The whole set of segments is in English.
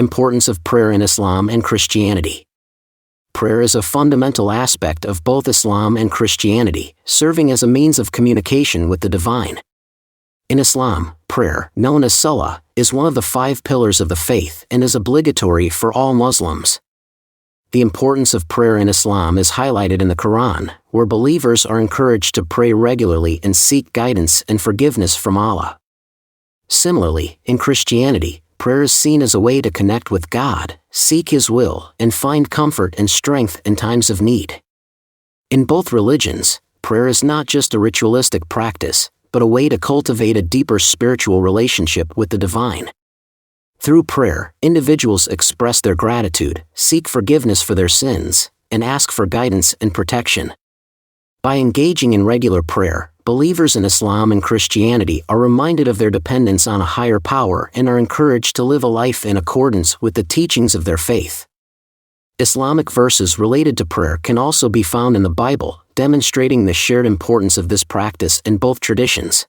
Importance of prayer in Islam and Christianity. Prayer is a fundamental aspect of both Islam and Christianity, serving as a means of communication with the divine. In Islam, prayer, known as salah, is one of the 5 pillars of the faith and is obligatory for all Muslims. The importance of prayer in Islam is highlighted in the Quran, where believers are encouraged to pray regularly and seek guidance and forgiveness from Allah. Similarly, in Christianity, prayer is seen as a way to connect with God, seek His will, and find comfort and strength in times of need. In both religions, prayer is not just a ritualistic practice, but a way to cultivate a deeper spiritual relationship with the divine. Through prayer, individuals express their gratitude, seek forgiveness for their sins, and ask for guidance and protection. By engaging in regular prayer, believers in Islam and Christianity are reminded of their dependence on a higher power and are encouraged to live a life in accordance with the teachings of their faith. Islamic verses related to prayer can also be found in the Bible, demonstrating the shared importance of this practice in both traditions.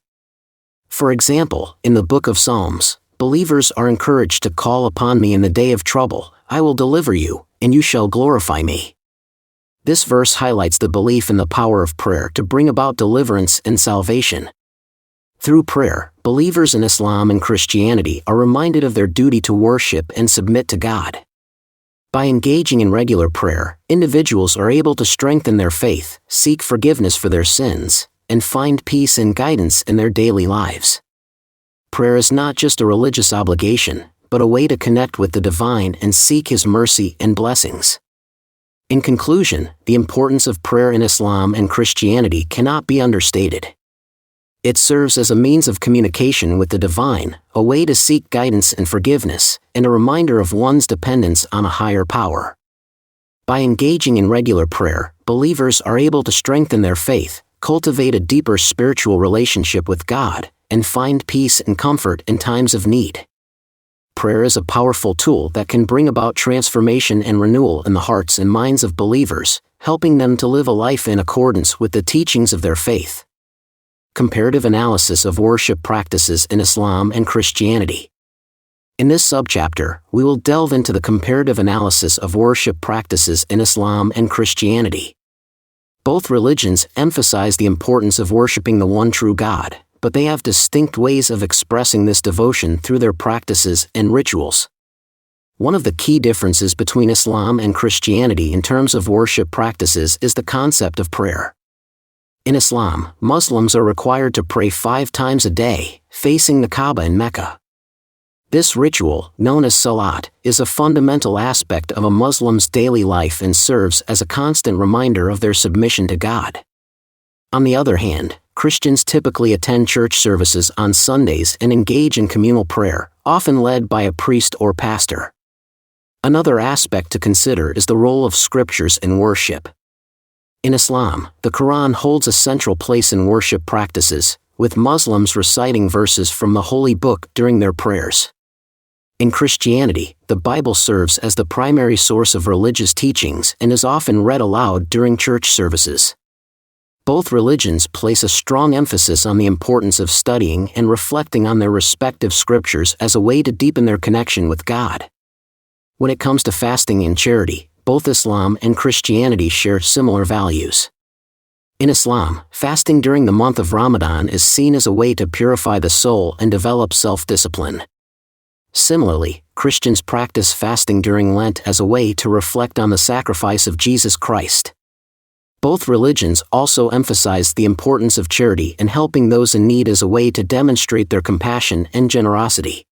For example, in the Book of Psalms, believers are encouraged to call upon me in the day of trouble. I will deliver you, and you shall glorify me. This verse highlights the belief in the power of prayer to bring about deliverance and salvation. Through prayer, believers in Islam and Christianity are reminded of their duty to worship and submit to God. By engaging in regular prayer, individuals are able to strengthen their faith, seek forgiveness for their sins, and find peace and guidance in their daily lives. Prayer is not just a religious obligation, but a way to connect with the divine and seek His mercy and blessings. In conclusion, the importance of prayer in Islam and Christianity cannot be understated. It serves as a means of communication with the divine, a way to seek guidance and forgiveness, and a reminder of one's dependence on a higher power. By engaging in regular prayer, believers are able to strengthen their faith, cultivate a deeper spiritual relationship with God, and find peace and comfort in times of need. Prayer is a powerful tool that can bring about transformation and renewal in the hearts and minds of believers, helping them to live a life in accordance with the teachings of their faith. Comparative analysis of worship practices in Islam and Christianity. In this subchapter, we will delve into the comparative analysis of worship practices in Islam and Christianity. Both religions emphasize the importance of worshiping the one true God, but they have distinct ways of expressing this devotion through their practices and rituals. One of the key differences between Islam and Christianity in terms of worship practices is the concept of prayer. In Islam, Muslims are required to pray 5 times a day, facing the Kaaba in Mecca. This ritual, known as salat, is a fundamental aspect of a Muslim's daily life and serves as a constant reminder of their submission to God. On the other hand, Christians typically attend church services on Sundays and engage in communal prayer, often led by a priest or pastor. Another aspect to consider is the role of scriptures in worship. In Islam, the Quran holds a central place in worship practices, with Muslims reciting verses from the Holy Book during their prayers. In Christianity, the Bible serves as the primary source of religious teachings and is often read aloud during church services. Both religions place a strong emphasis on the importance of studying and reflecting on their respective scriptures as a way to deepen their connection with God. When it comes to fasting and charity, both Islam and Christianity share similar values. In Islam, fasting during the month of Ramadan is seen as a way to purify the soul and develop self-discipline. Similarly, Christians practice fasting during Lent as a way to reflect on the sacrifice of Jesus Christ. Both religions also emphasize the importance of charity and helping those in need as a way to demonstrate their compassion and generosity.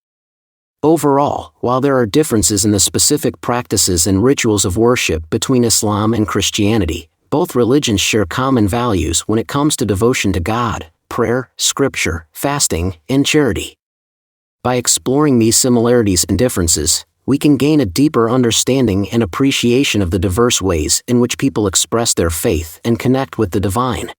Overall, while there are differences in the specific practices and rituals of worship between Islam and Christianity, both religions share common values when it comes to devotion to God, prayer, scripture, fasting, and charity. By exploring these similarities and differences, we can gain a deeper understanding and appreciation of the diverse ways in which people express their faith and connect with the divine.